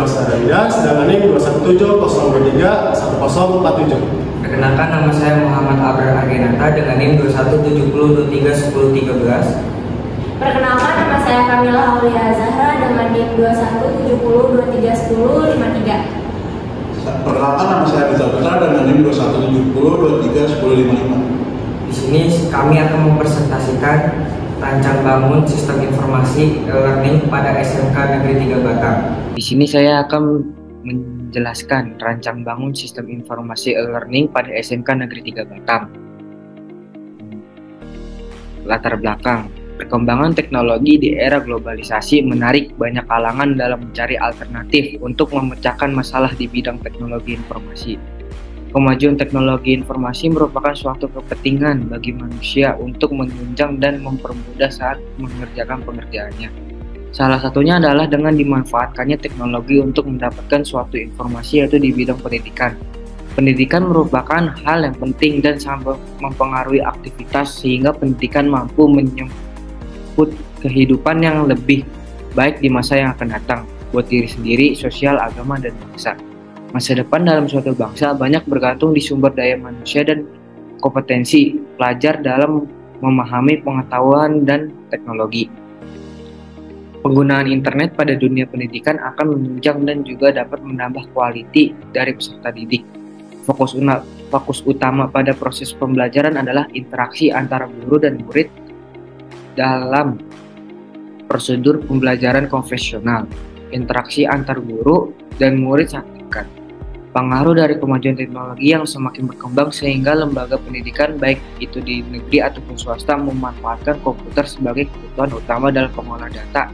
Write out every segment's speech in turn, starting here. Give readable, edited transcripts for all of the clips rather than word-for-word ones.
saya Rida, sedang NIM 217031047. Perkenalkan, nama saya Muhammad Abrar Argenata dengan NIM 2170231013. Perkenalkan, nama saya Kamila Aulia Zahra dengan NIM 2170231053. Perkenalkan, nama saya Rita Putra dengan NIM 2170231055. Di sini kami akan mempresentasikan rancang bangun sistem informasi e-learning pada SMK Negeri 3 Batam. Di sini saya akan menjelaskan rancang bangun sistem informasi e-learning pada SMK Negeri 3 Batam. Latar belakang, perkembangan teknologi di era globalisasi menarik banyak kalangan dalam mencari alternatif untuk memecahkan masalah di bidang teknologi informasi. Kemajuan teknologi informasi merupakan suatu kepentingan bagi manusia untuk menunjang dan mempermudah saat mengerjakan pekerjaannya. Salah satunya adalah dengan dimanfaatkannya teknologi untuk mendapatkan suatu informasi, yaitu di bidang pendidikan. Pendidikan merupakan hal yang penting dan sangat mempengaruhi aktivitas sehingga pendidikan mampu menyambut kehidupan yang lebih baik di masa yang akan datang buat diri sendiri, sosial, agama, dan bangsa. Masa depan dalam suatu bangsa banyak bergantung di sumber daya manusia dan kompetensi pelajar dalam memahami pengetahuan dan teknologi. Penggunaan internet pada dunia pendidikan akan menunjang dan juga dapat menambah kualitas dari peserta didik. Fokus utama pada proses pembelajaran adalah interaksi antara guru dan murid dalam prosedur pembelajaran konvensional. Interaksi antar guru dan murid sangat dekat. Pengaruh dari kemajuan teknologi yang semakin berkembang sehingga lembaga pendidikan baik itu di negeri ataupun swasta memanfaatkan komputer sebagai kebutuhan utama dalam pengolah data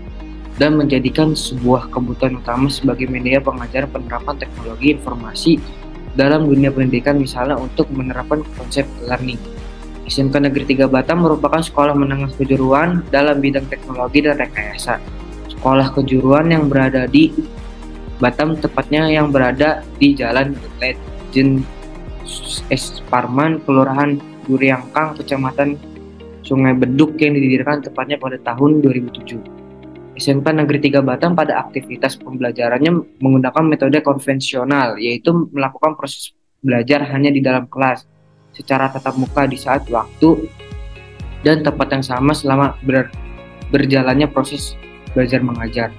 dan menjadikan sebuah kebutuhan utama sebagai media pengajaran penerapan teknologi informasi dalam dunia pendidikan, misalnya untuk menerapkan konsep learning. SMK Negeri 3 Batam merupakan sekolah menengah kejuruan dalam bidang teknologi dan rekayasa. Sekolah kejuruan yang berada di Batam, tepatnya yang berada di Jalan Lejen S. Parman, Kelurahan Duriangkang, Kecamatan Sungai Beduk, yang didirikan tepatnya pada tahun 2007. SMK Negeri 3 Batam pada aktivitas pembelajarannya menggunakan metode konvensional, yaitu melakukan proses belajar hanya di dalam kelas secara tatap muka di saat waktu dan tempat yang sama selama berjalannya proses belajar mengajar.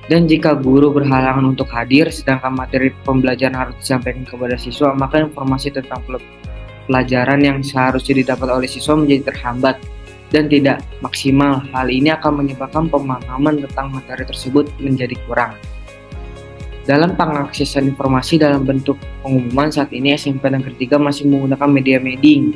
Dan jika guru berhalangan untuk hadir, sedangkan materi pembelajaran harus disampaikan kepada siswa, maka informasi tentang pelajaran yang seharusnya didapat oleh siswa menjadi terhambat dan tidak maksimal. Hal ini akan menyebabkan pemahaman tentang materi tersebut menjadi kurang. Dalam pengaksesan informasi dalam bentuk pengumuman, saat ini SMK Negeri 3 masih menggunakan media mapping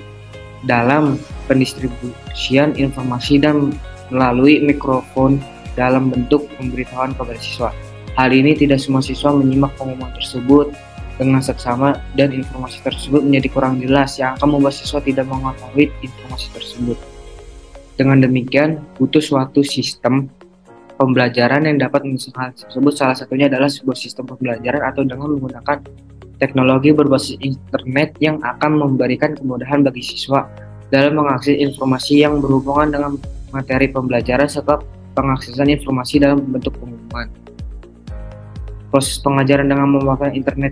dalam pendistribusian informasi dan melalui mikrofon dalam bentuk pemberitahuan kepada siswa. Hal ini tidak semua siswa menyimak pengumuman tersebut dengan seksama dan informasi tersebut menjadi kurang jelas yang akan membuat siswa tidak mengetahui informasi tersebut. Dengan demikian, butuh suatu sistem pembelajaran yang dapat menyelesaikan hal tersebut. Salah satunya adalah sebuah sistem pembelajaran atau dengan menggunakan teknologi berbasis internet yang akan memberikan kemudahan bagi siswa dalam mengakses informasi yang berhubungan dengan materi pembelajaran serta pengaksesan informasi dalam bentuk pengumuman. Proses pengajaran dengan memakai internet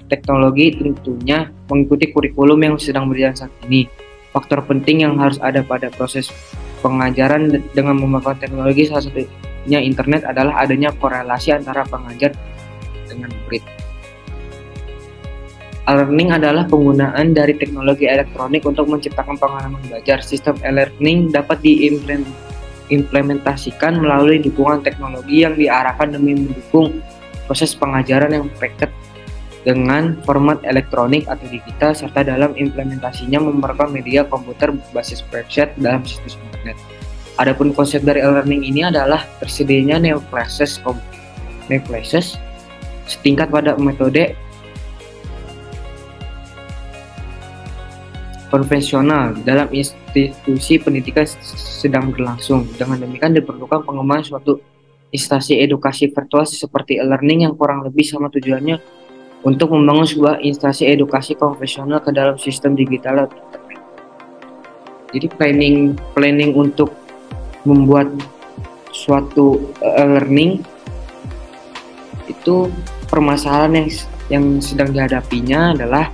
teknologi tentunya mengikuti kurikulum yang sedang berjalan saat ini. Faktor penting yang harus ada pada proses pengajaran dengan memakai teknologi, salah satunya internet, adalah adanya korelasi antara pengajar dengan murid. E-learning adalah penggunaan dari teknologi elektronik untuk menciptakan pengalaman belajar. Sistem e-learning dapat diimplementasikan melalui dukungan teknologi yang diarahkan demi mendukung proses pengajaran yang paket dengan format elektronik atau digital, serta dalam implementasinya memerlukan media komputer berbasis website dalam situs internet. Adapun konsep dari e-learning ini adalah tersedianya new classes setingkat pada metode konvensional dalam institusi pendidikan sedang berlangsung. Dengan demikian diperlukan pengembangan suatu instansi edukasi virtual seperti e-learning yang kurang lebih sama tujuannya untuk membangun sebuah instansi edukasi konvensional ke dalam sistem digital atau internet. Jadi planning untuk membuat suatu e-learning itu permasalahan yang sedang dihadapinya adalah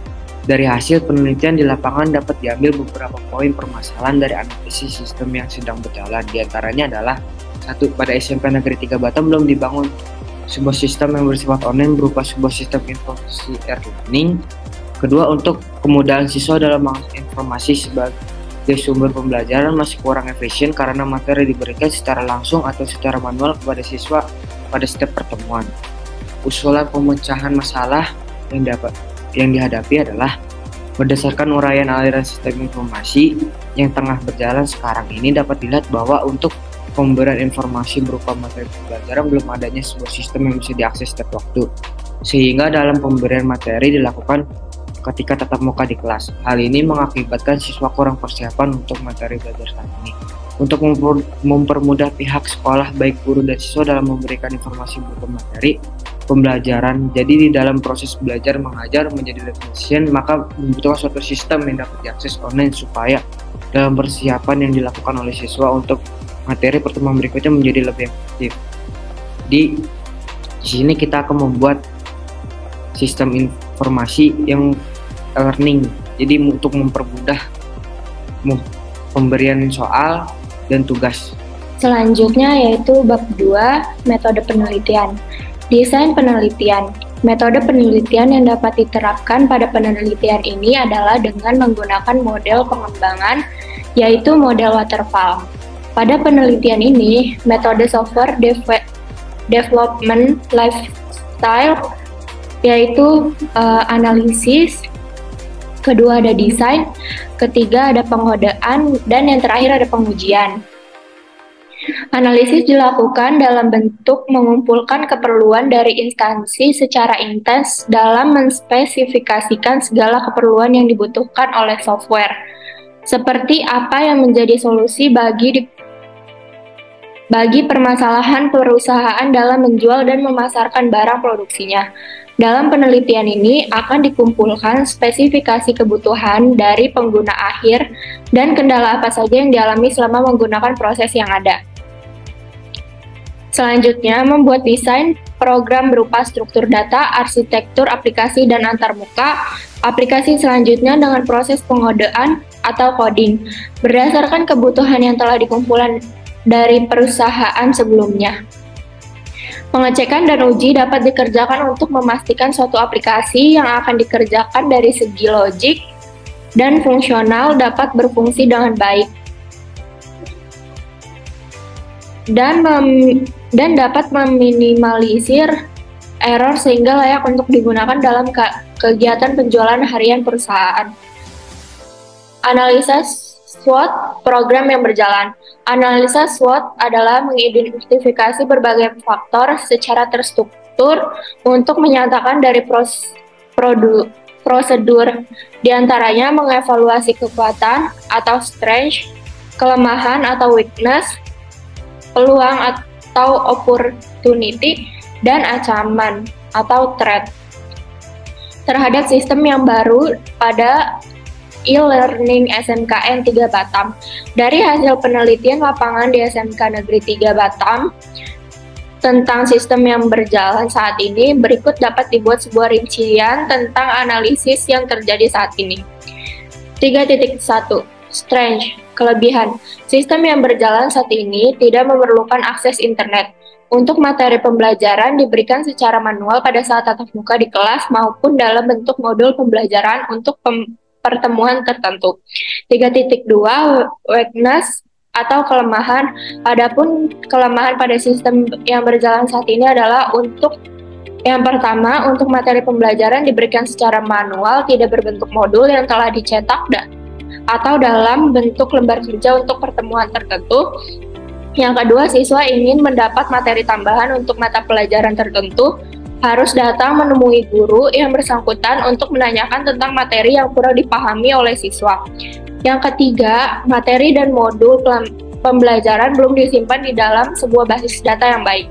dari hasil penelitian di lapangan dapat diambil beberapa poin permasalahan dari analisis sistem yang sedang berjalan. Di antaranya adalah satu, pada SMP Negeri 3 Batam belum dibangun sebuah sistem yang bersifat online berupa sebuah sistem informasi e-learning. Kedua, untuk kemudahan siswa dalam mengakses informasi sebagai sumber pembelajaran masih kurang efisien karena materi diberikan secara langsung atau secara manual kepada siswa pada setiap pertemuan. Usulan pemecahan masalah yang dihadapi adalah berdasarkan uraian aliran sistem informasi yang tengah berjalan sekarang ini dapat dilihat bahwa untuk pemberian informasi berupa materi pembelajaran belum adanya sebuah sistem yang bisa diakses setiap waktu, sehingga dalam pemberian materi dilakukan ketika tatap muka di kelas. Hal ini mengakibatkan siswa kurang persiapan untuk materi belajar saat ini. Untuk mempermudah pihak sekolah, baik guru dan siswa dalam memberikan informasi berupa materi pembelajaran, jadi di dalam proses belajar mengajar menjadi lebih efisien, maka membutuhkan suatu sistem yang dapat diakses online supaya dalam persiapan yang dilakukan oleh siswa untuk materi pertemuan berikutnya menjadi lebih efektif. Di sini kita akan membuat sistem informasi yang learning, jadi untuk mempermudah pemberian soal dan tugas. Selanjutnya yaitu bab 2, metode penelitian. Desain penelitian. Metode penelitian yang dapat diterapkan pada penelitian ini adalah dengan menggunakan model pengembangan, yaitu model waterfall. Pada penelitian ini, metode software development lifestyle, yaitu analisis, kedua ada desain, ketiga ada pengodaan, dan yang terakhir ada pengujian. Analisis dilakukan dalam bentuk mengumpulkan keperluan dari instansi secara intens dalam menspesifikasikan segala keperluan yang dibutuhkan oleh software, seperti apa yang menjadi solusi bagi permasalahan perusahaan dalam menjual dan memasarkan barang produksinya. Dalam penelitian ini akan dikumpulkan spesifikasi kebutuhan dari pengguna akhir dan kendala apa saja yang dialami selama menggunakan proses yang ada. Selanjutnya, membuat desain program berupa struktur data, arsitektur aplikasi, dan antarmuka. Aplikasi selanjutnya dengan proses pengodaan atau coding, berdasarkan kebutuhan yang telah dikumpulkan dari perusahaan sebelumnya. Pengecekan dan uji dapat dikerjakan untuk memastikan suatu aplikasi yang akan dikerjakan dari segi logik dan fungsional dapat berfungsi dengan baik dan dapat meminimalisir error sehingga layak untuk digunakan dalam kegiatan penjualan harian perusahaan. Analisa SWOT program yang berjalan. Analisa SWOT adalah mengidentifikasi berbagai faktor secara terstruktur untuk menyatakan dari prosedur, diantaranya mengevaluasi kekuatan atau strength, kelemahan atau weakness, peluang atau opportunity, dan ancaman atau threat terhadap sistem yang baru pada e-learning SMKN 3 Batam. Dari hasil penelitian lapangan di SMK Negeri 3 Batam tentang sistem yang berjalan saat ini, berikut dapat dibuat sebuah rincian tentang analisis yang terjadi saat ini. 3.1 Strength, kelebihan. Sistem yang berjalan saat ini tidak memerlukan akses internet. Untuk materi pembelajaran diberikan secara manual pada saat tatap muka di kelas maupun dalam bentuk modul pembelajaran untuk pertemuan tertentu. 3.2 Weakness atau kelemahan. Adapun kelemahan pada sistem yang berjalan saat ini adalah untuk yang pertama, untuk materi pembelajaran diberikan secara manual, tidak berbentuk modul yang telah dicetak atau dalam bentuk lembar kerja untuk pertemuan tertentu. Yang kedua, siswa ingin mendapat materi tambahan untuk mata pelajaran tertentu, harus datang menemui guru yang bersangkutan untuk menanyakan tentang materi yang kurang dipahami oleh siswa. Yang ketiga, materi dan modul pembelajaran belum disimpan di dalam sebuah basis data yang baik.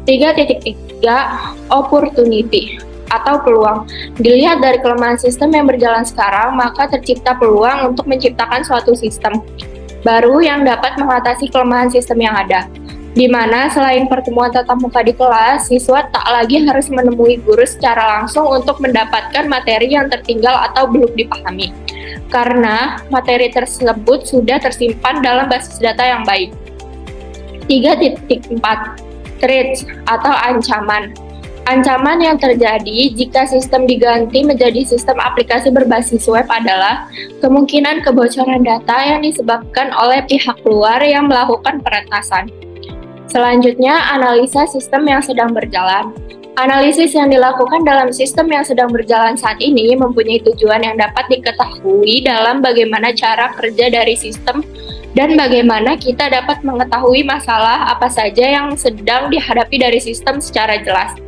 3.3 Opportunity atau peluang. Dilihat dari kelemahan sistem yang berjalan sekarang, maka tercipta peluang untuk menciptakan suatu sistem baru yang dapat mengatasi kelemahan sistem yang ada. di mana selain pertemuan tatap muka di kelas, siswa tak lagi harus menemui guru secara langsung untuk mendapatkan materi yang tertinggal atau belum dipahami, karena materi tersebut sudah tersimpan dalam basis data yang baik. 3.4 Threats atau ancaman. Ancaman yang terjadi jika sistem diganti menjadi sistem aplikasi berbasis web adalah kemungkinan kebocoran data yang disebabkan oleh pihak luar yang melakukan peretasan. Selanjutnya, analisa sistem yang sedang berjalan. Analisis yang dilakukan dalam sistem yang sedang berjalan saat ini mempunyai tujuan yang dapat diketahui dalam bagaimana cara kerja dari sistem dan bagaimana kita dapat mengetahui masalah apa saja yang sedang dihadapi dari sistem secara jelas,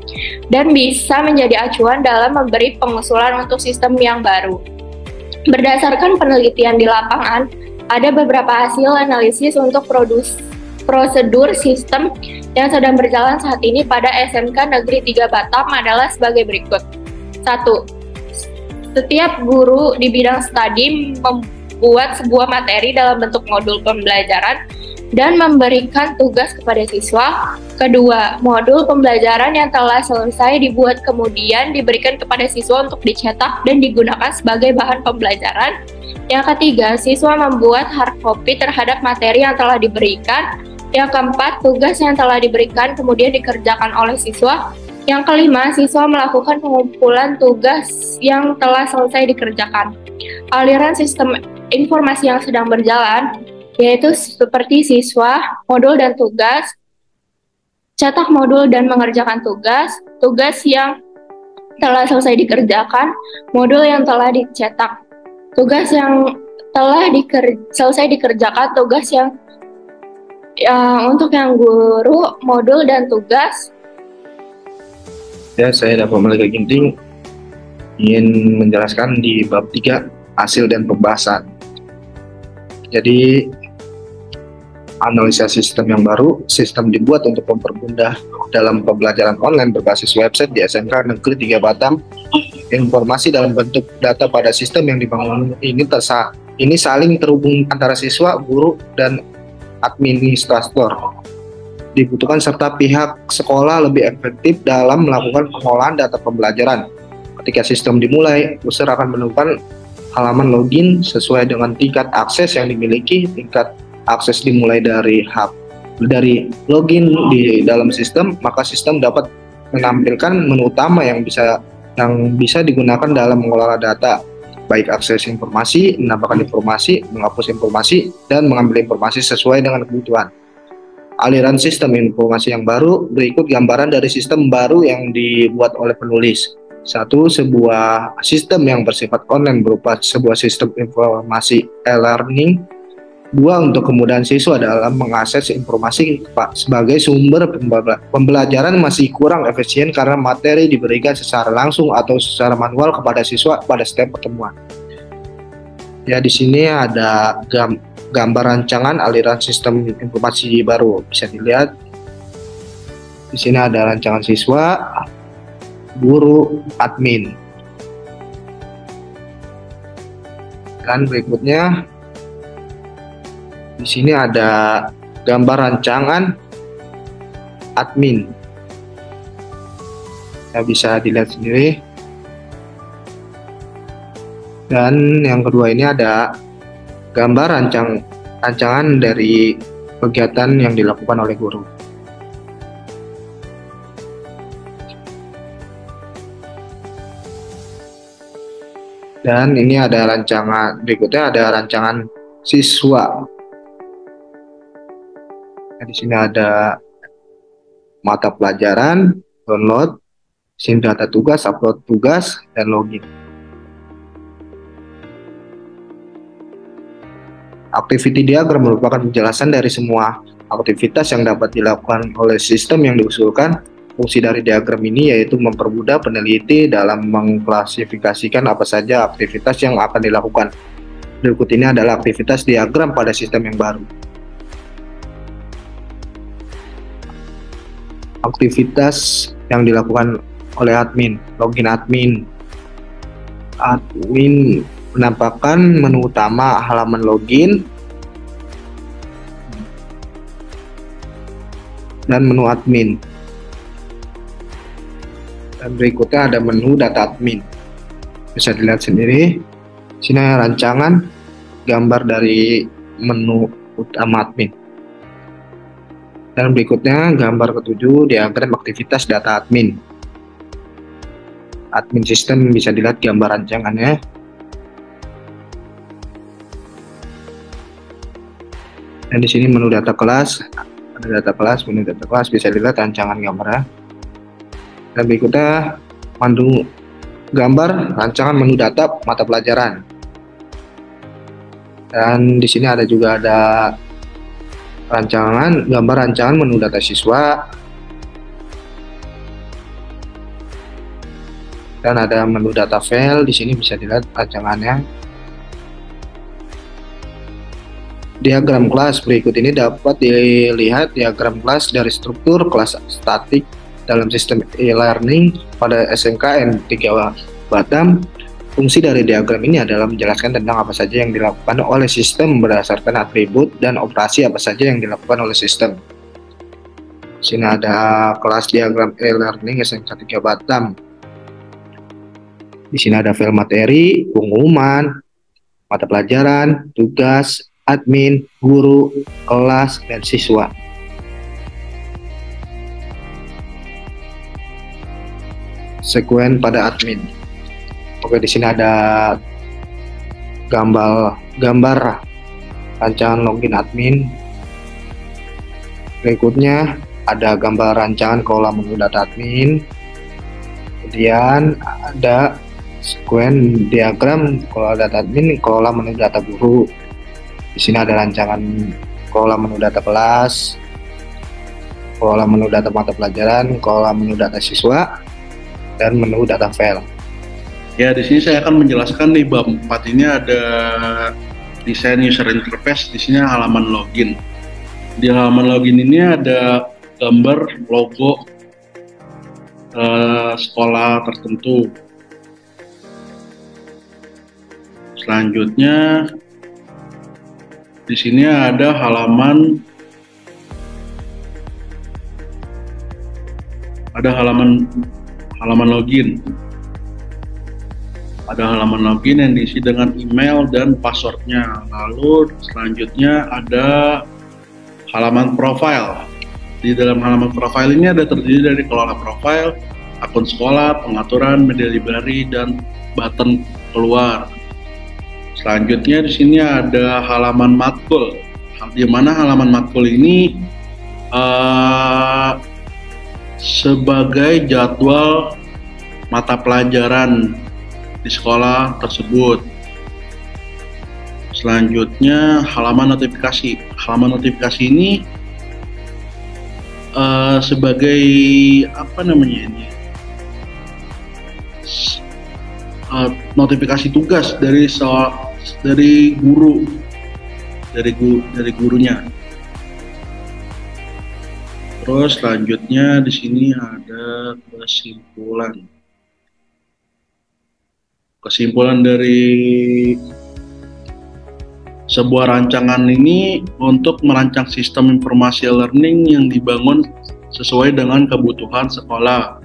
dan bisa menjadi acuan dalam memberi pengusulan untuk sistem yang baru. Berdasarkan penelitian di lapangan, ada beberapa hasil analisis untuk prosedur sistem yang sedang berjalan saat ini pada SMK Negeri 3 Batam adalah sebagai berikut. 1. Setiap guru di bidang studi membuat sebuah materi dalam bentuk modul pembelajaran dan memberikan tugas kepada siswa. Kedua, modul pembelajaran yang telah selesai dibuat kemudian diberikan kepada siswa untuk dicetak dan digunakan sebagai bahan pembelajaran. Yang ketiga, siswa membuat hard copy terhadap materi yang telah diberikan. Yang keempat, tugas yang telah diberikan kemudian dikerjakan oleh siswa. Yang kelima, siswa melakukan pengumpulan tugas yang telah selesai dikerjakan. Aliran sistem informasi yang sedang berjalan, yaitu seperti siswa, modul dan tugas, cetak modul dan mengerjakan tugas, tugas yang telah selesai dikerjakan, modul yang telah dicetak, tugas yang telah selesai dikerjakan, tugas yang untuk yang guru, modul dan tugas. Ya, saya dapat Malika Ginting ingin menjelaskan di bab 3 hasil dan pembahasan. Jadi analisa sistem yang baru, sistem dibuat untuk mempermudah dalam pembelajaran online berbasis website di SMK Negeri 3 Batam. Informasi dalam bentuk data pada sistem yang dibangun ini saling terhubung antara siswa, guru, dan administrator. Dibutuhkan serta pihak sekolah lebih efektif dalam melakukan pengolahan data pembelajaran. Ketika sistem dimulai, user akan menemukan halaman login sesuai dengan tingkat akses yang dimiliki. Tingkat akses dimulai dari login di dalam sistem, maka sistem dapat menampilkan menu utama yang bisa digunakan dalam mengelola data, baik akses informasi, menambahkan informasi, menghapus informasi, dan mengambil informasi sesuai dengan kebutuhan. Aliran sistem informasi yang baru, berikut gambaran dari sistem baru yang dibuat oleh penulis. 1. Sebuah sistem yang bersifat online berupa sebuah sistem informasi e-learning. 2. Untuk kemudahan siswa dalam mengakses informasi sebagai sumber pembelajaran masih kurang efisien karena materi diberikan secara langsung atau secara manual kepada siswa pada setiap pertemuan. Ya, di sini ada gambar rancangan aliran sistem informasi baru, bisa dilihat. Di sini ada rancangan siswa, guru, admin. Dan berikutnya di sini ada gambar rancangan admin. Ya, bisa dilihat sendiri. Dan yang kedua ini ada gambar rancangan dari kegiatan yang dilakukan oleh guru. Dan ini ada rancangan, berikutnya ada rancangan siswa. Nah, di sini ada mata pelajaran, download, sini data tugas, upload tugas, dan login. Activity diagram merupakan penjelasan dari semua aktivitas yang dapat dilakukan oleh sistem yang diusulkan. Fungsi dari diagram ini yaitu mempermudah peneliti dalam mengklasifikasikan apa saja aktivitas yang akan dilakukan. Berikut ini adalah aktivitas diagram pada sistem yang baru. Aktivitas yang dilakukan oleh admin, login admin. Admin menampakkan menu utama halaman login. dan menu admin. Dan berikutnya ada menu data admin. Bisa dilihat sendiri. Sini rancangan gambar dari menu utama admin. Dan berikutnya gambar ketujuh, diagram aktivitas data admin. Admin sistem bisa dilihat gambar rancangannya. Dan di sini menu data kelas, ada data kelas, menu data kelas, bisa dilihat rancangan gambarnya. Dan berikutnya menu gambar rancangan menu data mata pelajaran. Dan di sini ada juga gambar rancangan menu data siswa. Dan ada menu data file, di sini bisa dilihat rancangannya. Diagram kelas berikut ini dapat dilihat diagram kelas dari struktur kelas statik dalam sistem e-learning pada SMK N3 Batam. Fungsi dari diagram ini adalah menjelaskan tentang apa saja yang dilakukan oleh sistem berdasarkan atribut dan operasi apa saja yang dilakukan oleh sistem. Sini ada kelas diagram e-learning SMK 3 Batam. Di sini ada file materi, pengumuman, mata pelajaran, tugas, admin, guru, kelas, dan siswa. Sekuen pada admin. Oke, di sini ada gambar rancangan login admin. Berikutnya ada gambar rancangan kolam menu data admin. Kemudian ada sekuen diagram kolam data admin, kolam menu data guru. Di sini ada rancangan kolam menu data kelas, kolam menu data mata pelajaran, kolam menu data siswa, dan menu data file. Ya, di sini saya akan menjelaskan di bab 4 ini ada desain user interface. Di sini halaman login. Di halaman login ini ada gambar logo sekolah tertentu. Selanjutnya di sini ada halaman login. Ada halaman login yang diisi dengan email dan passwordnya. Lalu selanjutnya ada halaman profile. Di dalam halaman profile ini ada terdiri dari kelola profile, akun sekolah, pengaturan, media library, dan button keluar. Selanjutnya di sini ada halaman matkul. Di mana halaman matkul ini sebagai jadwal mata pelajaran di sekolah tersebut. Selanjutnya halaman notifikasi. Halaman notifikasi ini sebagai notifikasi tugas dari gurunya. Terus selanjutnya di sini ada kesimpulan. Kesimpulan dari sebuah rancangan ini untuk merancang sistem informasi learning yang dibangun sesuai dengan kebutuhan sekolah.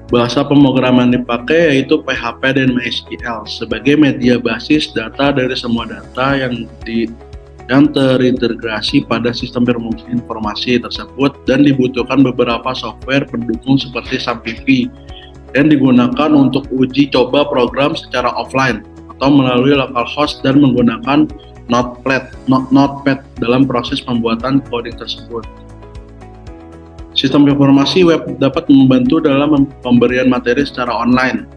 Bahasa pemrograman yang dipakai yaitu PHP dan MySQL sebagai media basis data dari semua data yang terintegrasi pada sistem informasi tersebut, dan dibutuhkan beberapa software pendukung seperti SAMPIVI yang digunakan untuk uji coba program secara offline atau melalui localhost dan menggunakan Notepad dalam proses pembuatan coding tersebut. Sistem informasi web dapat membantu dalam pemberian materi secara online.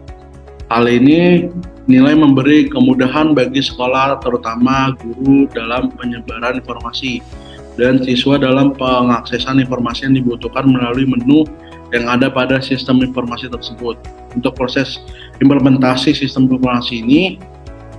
Hal ini nilai memberi kemudahan bagi sekolah, terutama guru dalam penyebaran informasi dan siswa dalam pengaksesan informasi yang dibutuhkan melalui menu yang ada pada sistem informasi tersebut. Untuk proses implementasi sistem informasi ini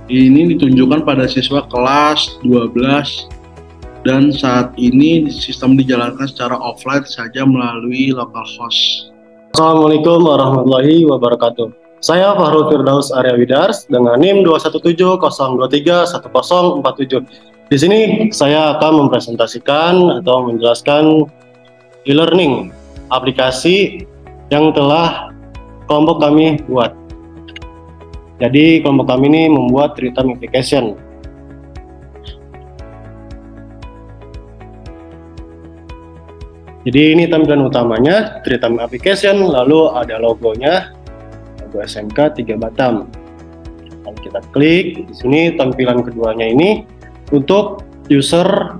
ditunjukkan pada siswa kelas 12 dan saat ini sistem dijalankan secara offline saja melalui localhost. Assalamualaikum warahmatullahi wabarakatuh. Saya Fahrul Firdaus Arya Widars dengan NIM 21702311047. Di sini saya akan mempresentasikan atau menjelaskan e-learning, aplikasi yang telah kelompok kami buat. Jadi kelompok kami ini membuat real-time application. Jadi ini tampilan utamanya, real-time application, lalu ada logonya, logo SMK 3 Batam. Lalu kita klik, di sini tampilan keduanya ini untuk user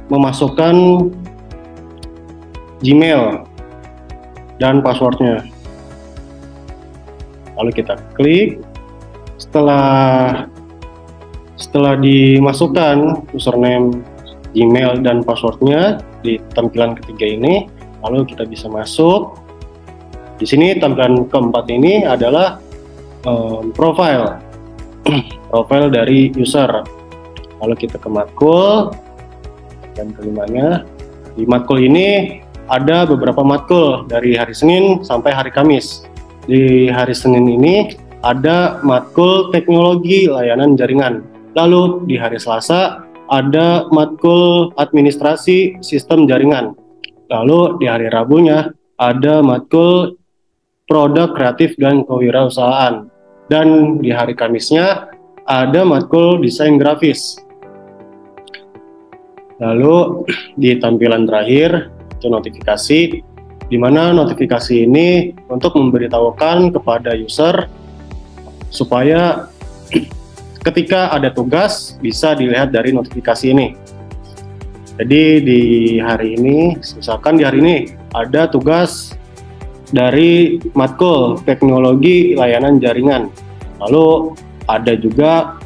memasukkan Gmail dan passwordnya. Lalu kita klik, setelah dimasukkan username, Gmail dan passwordnya di tampilan ketiga ini, lalu kita bisa masuk. Di sini tampilan keempat ini adalah profile profile dari user. Lalu kita ke matkul, dan kelimanya di matkul ini ada beberapa matkul dari hari Senin sampai hari Kamis. Di hari Senin ini ada matkul teknologi layanan jaringan. Lalu di hari Selasa ada matkul administrasi sistem jaringan. Lalu di hari Rabunya ada matkul produk kreatif dan kewirausahaan. Dan di hari Kamisnya ada matkul desain grafis. Lalu di tampilan terakhir itu notifikasi, di mana notifikasi ini untuk memberitahukan kepada user supaya ketika ada tugas bisa dilihat dari notifikasi ini. Jadi di hari ini, misalkan di hari ini ada tugas dari matkul teknologi layanan jaringan, lalu ada juga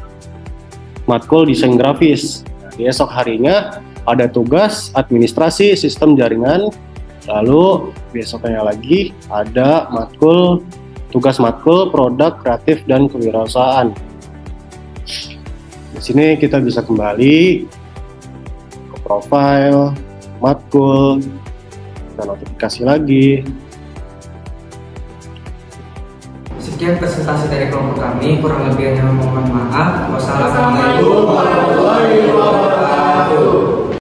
matkul desain grafis. Di esok harinya ada tugas administrasi sistem jaringan, lalu besoknya lagi ada tugas matkul produk kreatif dan kewirausahaan. Di sini kita bisa kembali ke profile, matkul, kita notifikasi lagi. Sekian presentasi dari kelompok kami, kurang lebihnya mohon maaf. Wassalamualaikum warahmatullahi wabarakatuh.